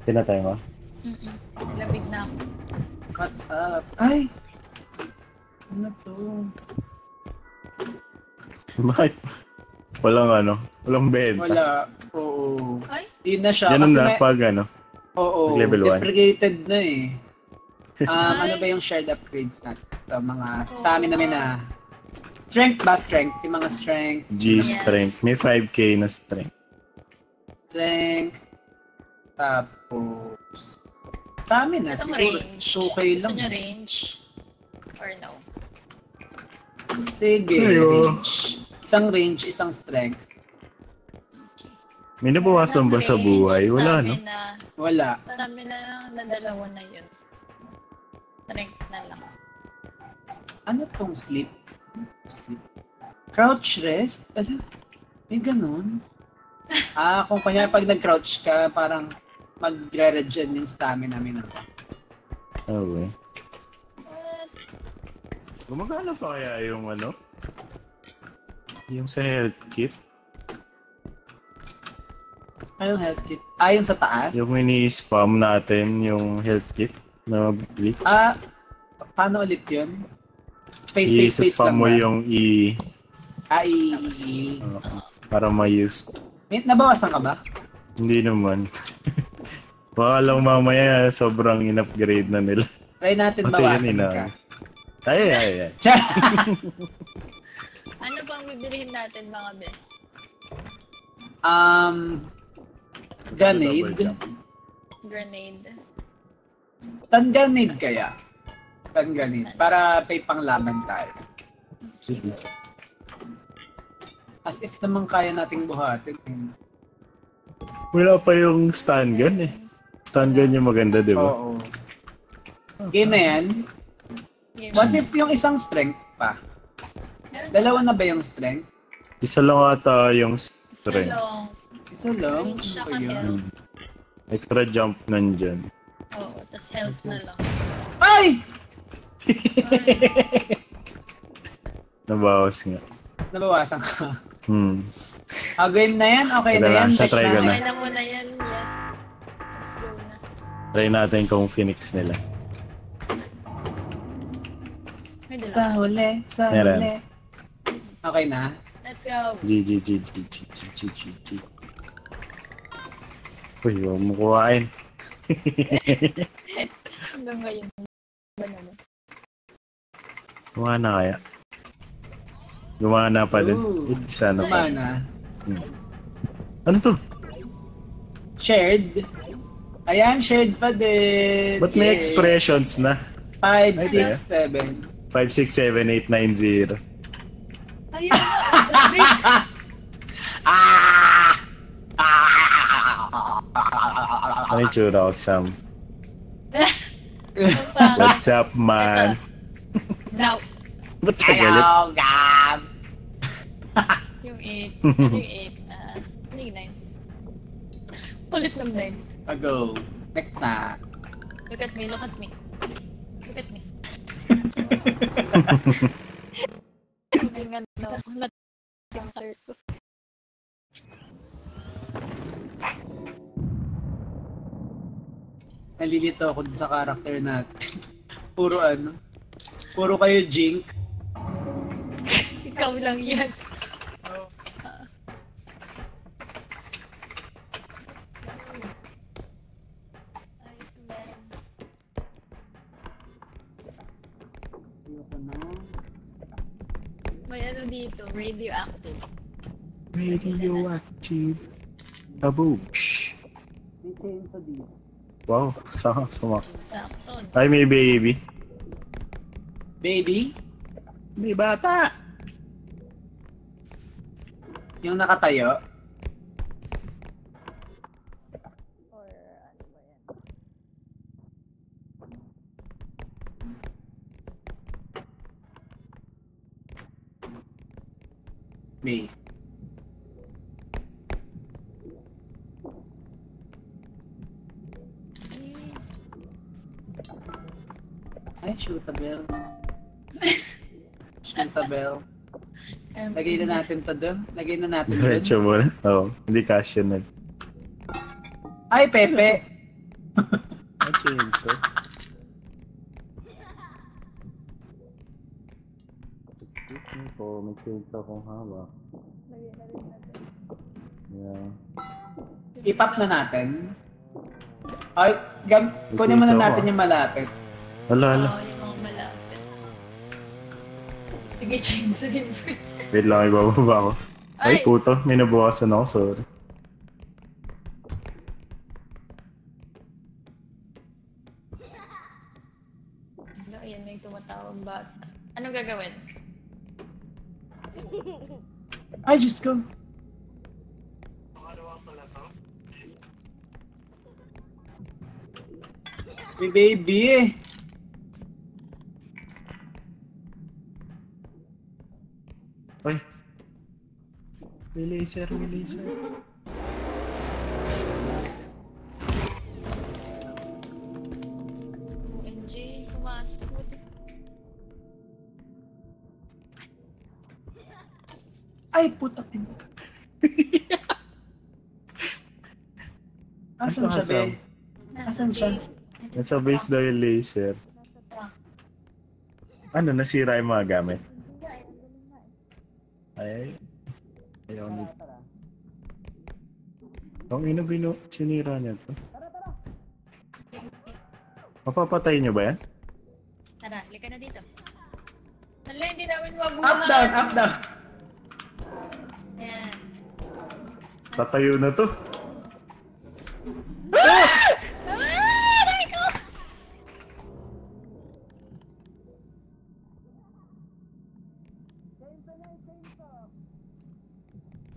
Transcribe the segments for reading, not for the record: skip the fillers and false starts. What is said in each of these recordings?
Tinatay mo? Nilabig na ako. What's up? Ay! Ano to? Bakit? Walang benta. Wala. Oo. Ay? Di na siya. Ganun kasi na pag Oo. level 1. Deprecated na eh. Ay. Ano ba yung shared upgrades natin? Ito, mga stamina na. Strength ba? Strength. Yung mga strength. G Yes. strength. May 5k na strength. Strength. Tapos... Stamina. Itong Siguro. range. 2k Gusto lang. nyo range? Or no? Sige. Ayo. Range. Isang range, isang strength. Okay. May nabawasan ba sa buhay? Wala, no? Wala. Stamina na dalawa na yun. Strength na lang. Ano tong sleep? Sleep. Crouch rest? Ano? May ganun? Kung kanya pag nag-crouch ka, parang magre-regen yung stamina mo. Okay. Gumagana pa kaya yung yung sa health kit? Anong health kit? Yung sa taas? Yung ini-spam natin, yung health kit na glitch. Paano ulit yun? Space I-spam lang mo ba? yung para ma-use. Nabawasan ka ba? Hindi naman. Baka lang mamaya sobrang in-upgrade na nila. Try natin Pati bawasan yan, ka. Ay. Ano bang bibilihin natin mga be? Grenade. Grenade. Stun grenade kaya? Stun grenade. Para may panglaban tayo. Sige. As if naman kaya nating buhatin. Wala pa yung stun gun eh. Stun gun yung maganda, di ba? Oo. Game na yan. What if yung isang strength pa? Dalawa na ba yung strength? Isa lang ata yung strength. Isa lang? Range siya Ano ba ka yun? health. Extra jump nandyan. Oo, tas health na lang. Ay! Nabawas nga. Nabawasan ka. Game na yan? Okay na yan? Text Try ko na. Okay na muna yan, yes. Let's go na. Try natin kung Phoenix nila. May dala. Sa huli. Meron. Okay na? Let's go. GG. Uy, huwag mo kuhain. Hanggang ngayon. Ba naman? Gumana kaya? Gumana pa din. It's ano pa. Kumana. Ano to? Shared. Ayan, shared pa din. Ba't may expressions na? 5, Ay, 6, 7. 5, 6, 7, 8, 9, 0. Ayun na. Ano yung tsura ko, Sam? What's What's up, man? Now. Ba't siya galit? Gab! Yung 8. Ano yung 8? Ano yung 9? Ulit ng 9. Go. Next na. Look at me, look at me. Look at me. Hindi nga yung color ko. Nalilito ako dun sa character natin. Puro kayo Jink. Ikaw lang yan. May ano dito, radioactive. Radioactive. Kaboosh. May chainsaw dito. Wow, sama. Sakto. Ay, may baby. Baby? May bata. Yung nakatayo? Or ano ba yan? Base. Ay, shootable. Shootable. Lagay na natin to doon. Lagay na natin doon. Diretso mo na. Oo, hindi kasya na. Ay, Pepe! Ah, chainsaw. May po, may chainsaw kung hawak. Lagyan na rin natin. Yeah. I-pop na natin. Ay, kunin muna natin yung malapit. Hala, hala. Oo, yung mga malapit. Sige, chainsaw yun. Wait lang, ibababa ko. Ay, puto. May nabukasan ako, sorry. Ano, ayan, may tumatawag bata. Anong gagawin? Ay, Diyos ko. May baby eh. Ay. May laser, may laser. OMG, pumasok. Ay, puta pin. Asan siya, be? Asan siya? Nasa base daw yung laser. Ano, nasira yung mga gamit? Ay. Ayaw nito. Ang ino sinira niya to. Mapapatay niyo ba yan? Tara, lika na dito. Hala, hindi namin mabuhay. Up, down, up, down. Ayan. Tatayo na to. Aray ko!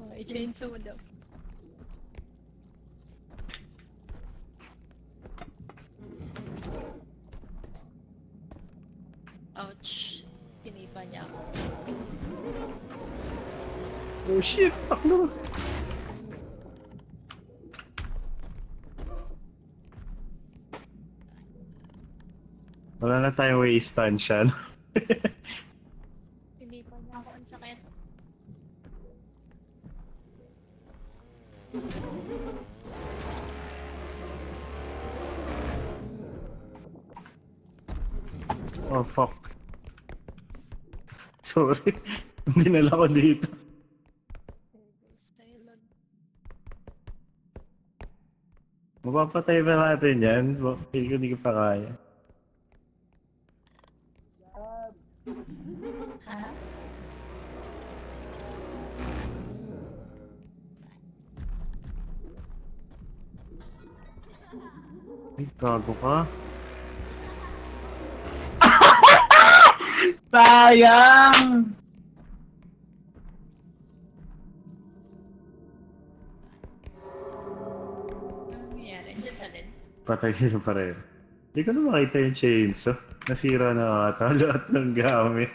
Oh, i-chainsaw mo daw. Ouch. Pinipa niya ako. Oh shit, taklo. Wala na tayong waste stanchion. Pinipa niya ako. Ang sakit. Oh fuck. Sorry. Dinala ko dito. Silent. Mapapatay ba natin yan? Feel ko hindi ko pa kaya. Ha? Ay, gago ka. Sayang! Anong nangyayari? Diyan na rin. Patay sila pareho. Hindi ko na makita yung chainsaw. Nasira na ata lahat ng gamit.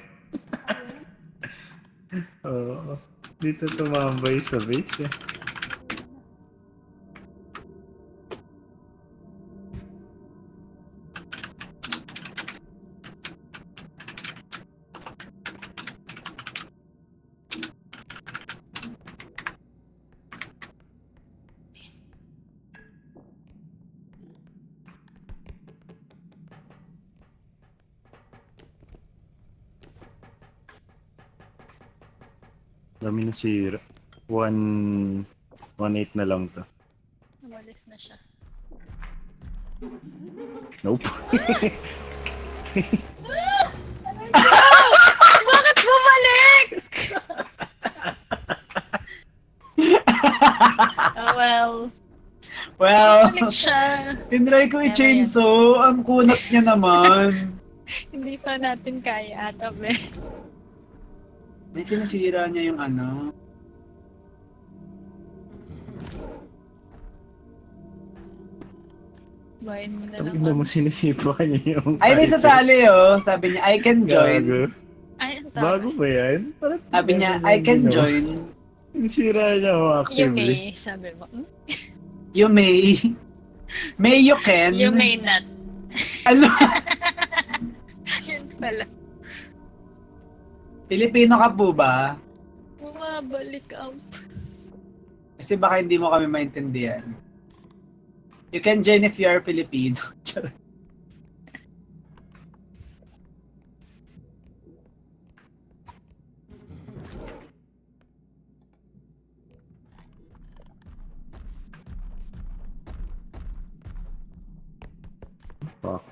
Oo. Dito tumambay sa base eh. Dami na sira. 1.8 na lang to. Umalis na siya. Nope. Bakit bumalik? Oh well. Well, Bumalik siya. tinry ko i-chainsaw. Ang kunat niya naman. Hindi pa natin kaya ata, be. May sinasira niya yung ano. Bayan mo na Ang lang. ina mo sinisipa niya yung... Ay, may sasali oh. Sabi niya, I can join. Gago. Ay, ang Bago tawag. ba yan? Parang Sabi niya, I can join. Sinisira niya ako You actively. may, sabi mo. Hmm? You may. May you can. You may not. Ano? Yun pala. Pilipino ka po ba? Bumabalik up. Kasi baka hindi mo kami maintindihan. You can join if you are Filipino. Fuck.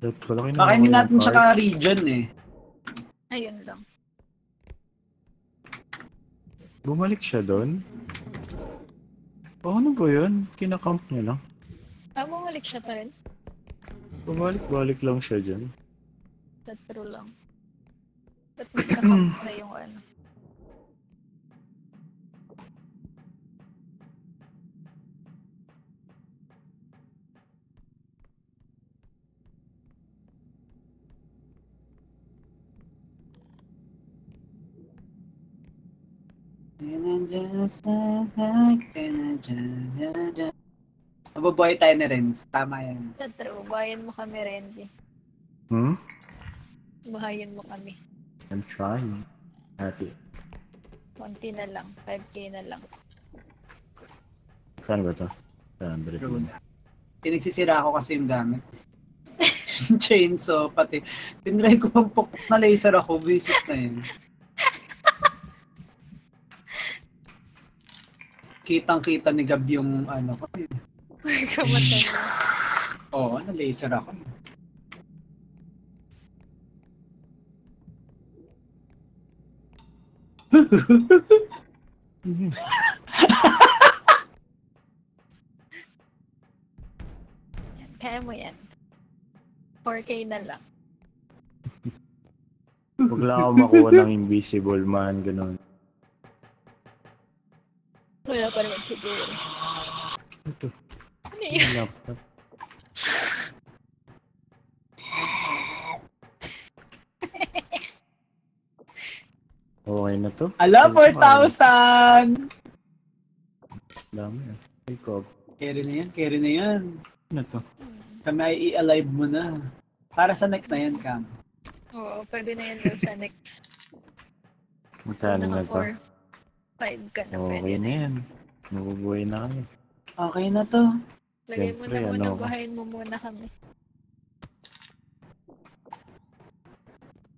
Baka hindi natin siya ka-region eh. Ayun lang. Bumalik siya doon? Ano ba yun? Kinakamp niya lang. Bumalik siya pa rin. Bumalik-balik lang siya dyan. That true lang. Ba't nagkakamp na yung ano? Mabubuhay tayo na rin. Tama yan. That true. Bahayan mo kami, Renzi. Bahayan mo kami. I'm trying. Happy. Konti na lang. 5K na lang. Saan ba ito? 100. Pinagsisira ako kasi yung gamit. Chainsaw, pati. Tinry ko pang pukpok na laser ako. Visit na yun. Kitang-kita ni Gab yung ano ko. Kamatay na. Oo, na-laser ako. Kaya mo yan. 4K na lang. Huwag lang ako makuha ng invisible man, ganun. Wala pa naman siguro. Ito. Ano yun? Laptop. Okay na to. Ala, 4,000! Dami ah. Ay, Cobb. Carry na yan. Ano to? Kami ay i-alive mo na. Para sa next na yan, Cam. Oo, pwede na yan daw sa next. Magkano na to? 5 ka na, Okay pwede na yan. Mabubuhay na kami. Okay na to. Lagay mo Siyempre, na muna, ano? bahayin mo muna kami.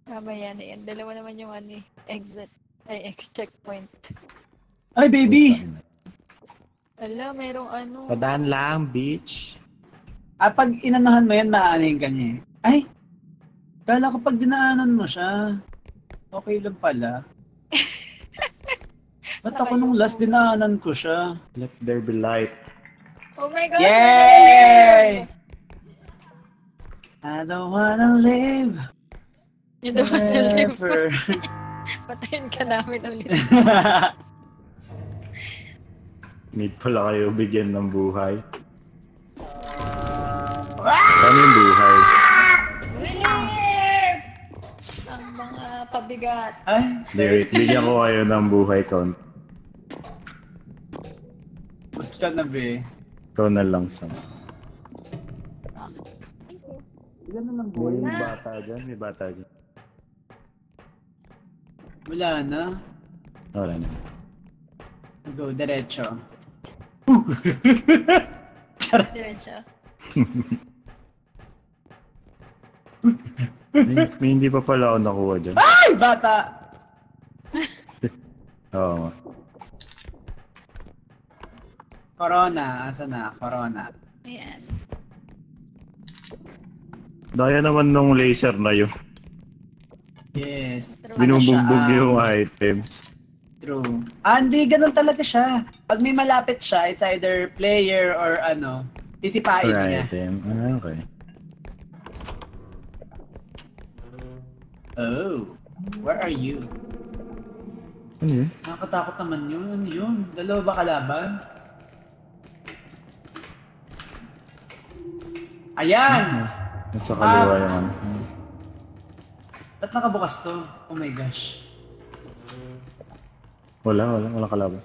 Mamaya na yan. Dalawa naman yung ano, exit. Ay, checkpoint. Ay, baby! Ala, merong ano. Padaan lang, bitch. Pag inanahan mo yan, maaaning ka niya eh. Ay! Kala ko pag dinaanan mo siya, okay lang pala. Ba't ako nung last dinaanan ko siya? Let there be light. Oh my God! Yay! I don't wanna live You don't wanna live. forever. Patayin ka namin ulit. Need pala kayo bigyan ng buhay. Ano yung buhay? Relief! Ang mga pabigat. Ay, Wait, bigyan ko kayo ng buhay count. bus ka na be. Ikaw na lang, Sam. Ilan na lang May boy? bata dyan, may bata dyan. Wala na. Wala na. Go, diretso. Diretso. May hindi pa pala ako nakuha dyan. Ay, bata! Oo nga. Corona, asa na? Corona. Ayan. Daya naman nung laser na yun. Yes. Binubugbog siya, yung items. True. Hindi, ganun talaga siya. Pag may malapit siya, it's either player or ano, sisipain Per niya. item. Okay. Oh, where are you? Ano yun? Nakakatakot naman yun. Ano yun? Dalawa ba kalaban? Ayan! Nasa kaliwa yung ano. Ba't nakabukas to? Oh my gosh. Wala kalaban.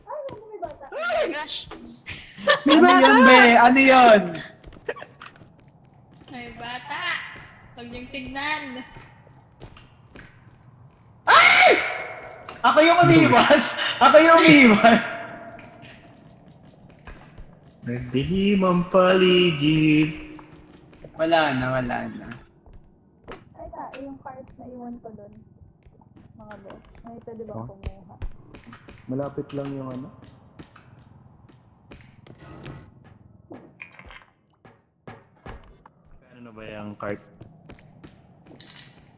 Oh my gosh! Ano yun, be? Ano yun? May bata! Huwag niyong tignan! Ako yung umiwas! Ako yung umiwas! Nagdihim ang paligid. Wala na. Ay, yung cards na iwan ko doon. Mga boss. May pwede ba Oh. kumuha? Malapit lang yung ano. Ano na ba yung cart?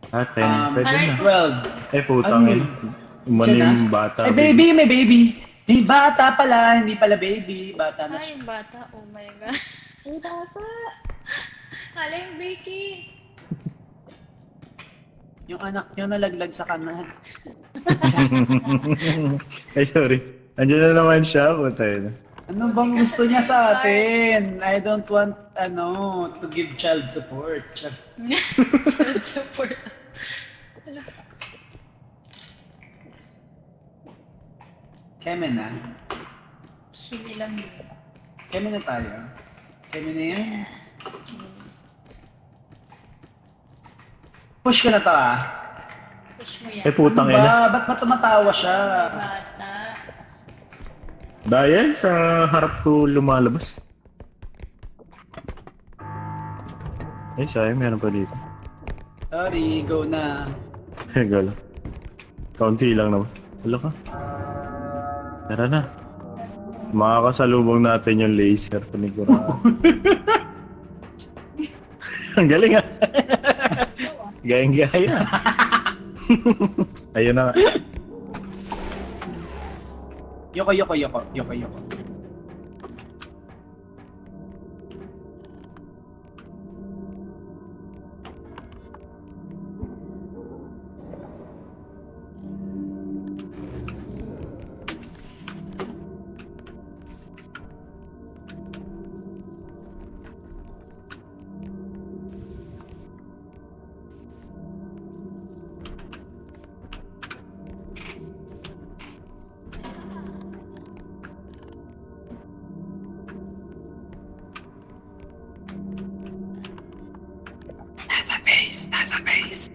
10. Pwede Aray na. ko. 12. Eh, putang Ano? ina. Umano Siya na? yung bata. Ay, baby, may baby. May bata pala, hindi pala baby. Bata na Ay, siya. yung bata. Oh my God. Ay, bata! Hala yung Becky! Yung anak niyo nalaglag sa kanan. Ay, sorry. Andiyan na naman siya. Putay na. Ano bang gusto niya sa atin? I don't want, to give child support. Child support. Keme na. Hindi lang yun. Keme na tayo. Keme na yan. Push ko na to ah. Push mo yan. Eh, putang Ano ina. ba? Ba't ba tumatawa siya? Bata. Dahil sa harap ko lumalabas. Eh, sayang. Meron pa dito. Sorry, go na. Gala. Kaunti lang naman. Wala ka. Tara na. Makakasalubong natin yung laser panigurado. Ang galing ah. Gayang-gaya. Ayun na nga. Yoko. Nasa base.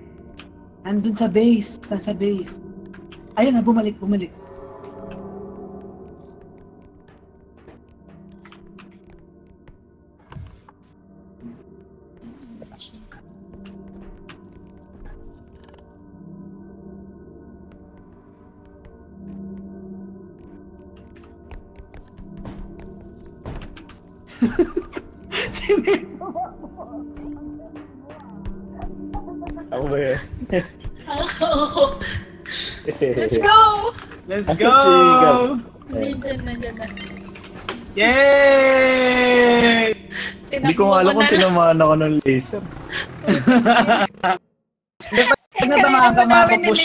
Nandun sa base. Nasa base. Ayun na, bumalik. Ako ba yun? Ako. Let's go! Let's Asan go! si Gab? Nandiyan na. Yay! Hindi ko nga alam kung tinamaan ako ng laser. Pag natamaan ka, makapush